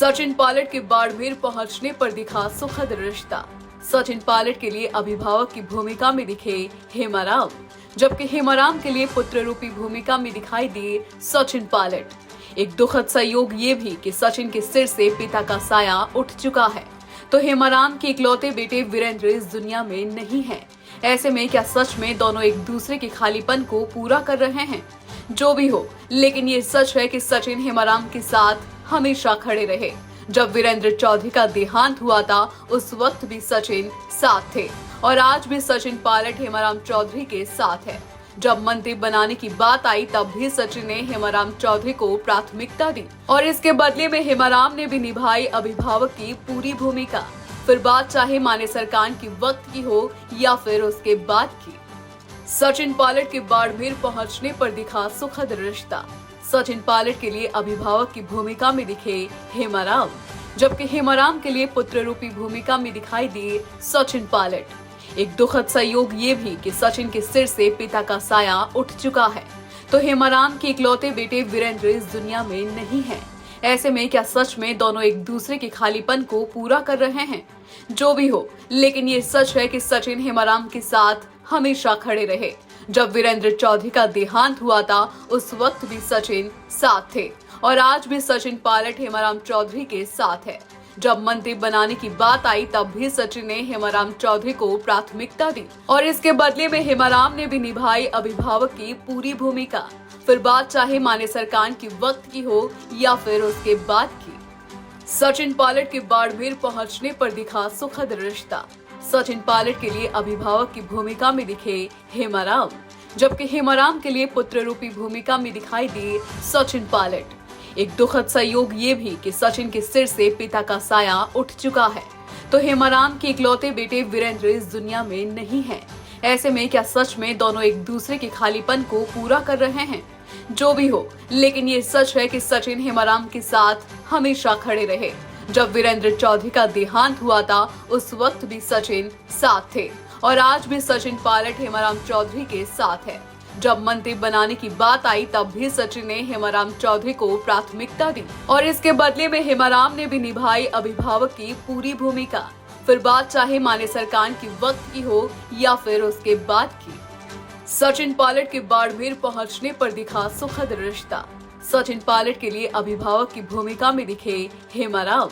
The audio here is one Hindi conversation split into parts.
सचिन पायलट के बाड़मेर पहुंचने पर दिखा सुखद रिश्ता। सचिन पायलट के लिए अभिभावक की भूमिका में दिखे हेमाराम, जबकि हेमाराम के लिए पुत्र रूपी भूमिका में दिखाई दिए सचिन पायलट। एक दुखद संयोग ये भी कि सचिन के सिर से पिता का साया उठ चुका है, तो हेमाराम के इकलौते बेटे वीरेंद्र इस दुनिया में नहीं है। ऐसे में क्या सच में दोनों एक दूसरे के खालीपन को पूरा कर रहे हैं? जो भी हो, लेकिन ये सच है कि सचिन हेमाराम के साथ हमेशा खड़े रहे। जब वीरेंद्र चौधरी का देहांत हुआ था, उस वक्त भी सचिन साथ थे और आज भी सचिन पायलट हेमाराम चौधरी के साथ है। जब मंत्री बनाने की बात आई, तब भी सचिन ने हेमाराम चौधरी को प्राथमिकता दी और इसके बदले में हेमाराम ने भी निभाई अभिभावक की पूरी भूमिका। फिर बात चाहे माने सरकार की वक्त की हो या फिर उसके बाद की। सचिन पायलट के बाड़मेर पहुंचने पर दिखा सुखद रिश्ता। सचिन पायलट के लिए अभिभावक की भूमिका में दिखे हेमाराम, जबकि हेमाराम के लिए पुत्र रूपी भूमिका में दिखाई दिए सचिन पायलट। एक दुखद संयोग ये भी कि सचिन के सिर से पिता का साया उठ चुका है, तो हेमाराम के इकलौते बेटे वीरेंद्र इस दुनिया में नहीं है। ऐसे में क्या सच में दोनों एक दूसरे के खालीपन को पूरा कर रहे हैं? जो भी हो, लेकिन ये सच है कि सचिन हेमाराम के साथ हमेशा खड़े रहे। जब वीरेंद्र चौधरी का देहांत हुआ था, उस वक्त भी सचिन साथ थे और आज भी सचिन पायलट हेमाराम चौधरी के साथ है। जब मंत्री बनाने की बात आई, तब भी सचिन ने हेमाराम चौधरी को प्राथमिकता दी और इसके बदले में हेमाराम ने भी निभाई अभिभावक की पूरी भूमिका। फिर बात चाहे माने सरकार की वक्त की हो या फिर उसके बाद की। सचिन पायलट के बाड़मेर पहुंचने पर दिखा सुखद रिश्ता। सचिन पायलट के लिए अभिभावक की भूमिका में दिखे हेमाराम, जबकि हेमाराम के लिए पुत्र रूपी भूमिका में दिखाई दिए सचिन पायलट। एक दुखद संयोग ये भी कि सचिन के सिर से पिता का साया उठ चुका है, तो हेमाराम के इकलौते बेटे वीरेंद्र इस दुनिया में नहीं है। ऐसे में क्या सच में दोनों एक दूसरे के खालीपन को पूरा कर रहे हैं? जो भी हो, लेकिन ये सच है कि सचिन हेमाराम के साथ हमेशा खड़े रहे। जब वीरेंद्र चौधरी का देहांत हुआ था, उस वक्त भी सचिन साथ थे और आज भी सचिन पायलट हेमाराम चौधरी के साथ है। जब मंत्री बनाने की बात आई, तब भी सचिन ने हेमाराम चौधरी को प्राथमिकता दी और इसके बदले में हेमाराम ने भी निभाई अभिभावक की पूरी भूमिका। फिर बात चाहे माने सरकार की वक्त की हो या फिर उसके बाद की। सचिन पायलट के बाड़मेर पहुंचने पर दिखा सुखद रिश्ता। सचिन पायलट के लिए अभिभावक की भूमिका में दिखे हेमाराम,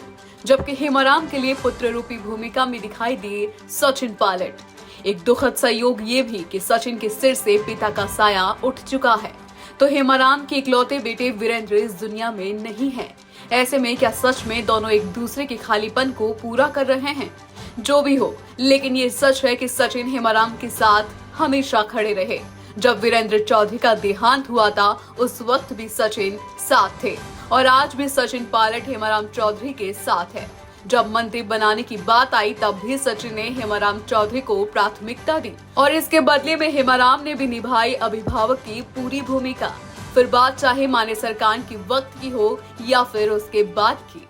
जबकि हेमाराम के लिए पुत्र रूपी भूमिका में दिखाई दिए सचिन पायलट। एक दुखद संयोग ये भी कि सचिन के सिर से पिता का साया उठ चुका है, तो हेमाराम के इकलौते बेटे वीरेंद्र इस दुनिया में नहीं है। ऐसे में क्या सच में दोनों एक दूसरे के खालीपन को पूरा कर रहे हैं? जो भी हो, लेकिन ये सच है कि सचिन हेमाराम के साथ हमेशा खड़े रहे। जब वीरेंद्र चौधरी का देहांत हुआ था, उस वक्त भी सचिन साथ थे और आज भी सचिन पायलट हेमाराम चौधरी के साथ है। जब मंत्री बनाने की बात आई, तब भी सचिन ने हेमाराम चौधरी को प्राथमिकता दी और इसके बदले में हेमाराम ने भी निभाई अभिभावक की पूरी भूमिका। फिर बात चाहे माने सरकार की वक्त की हो या फिर उसके बाद की।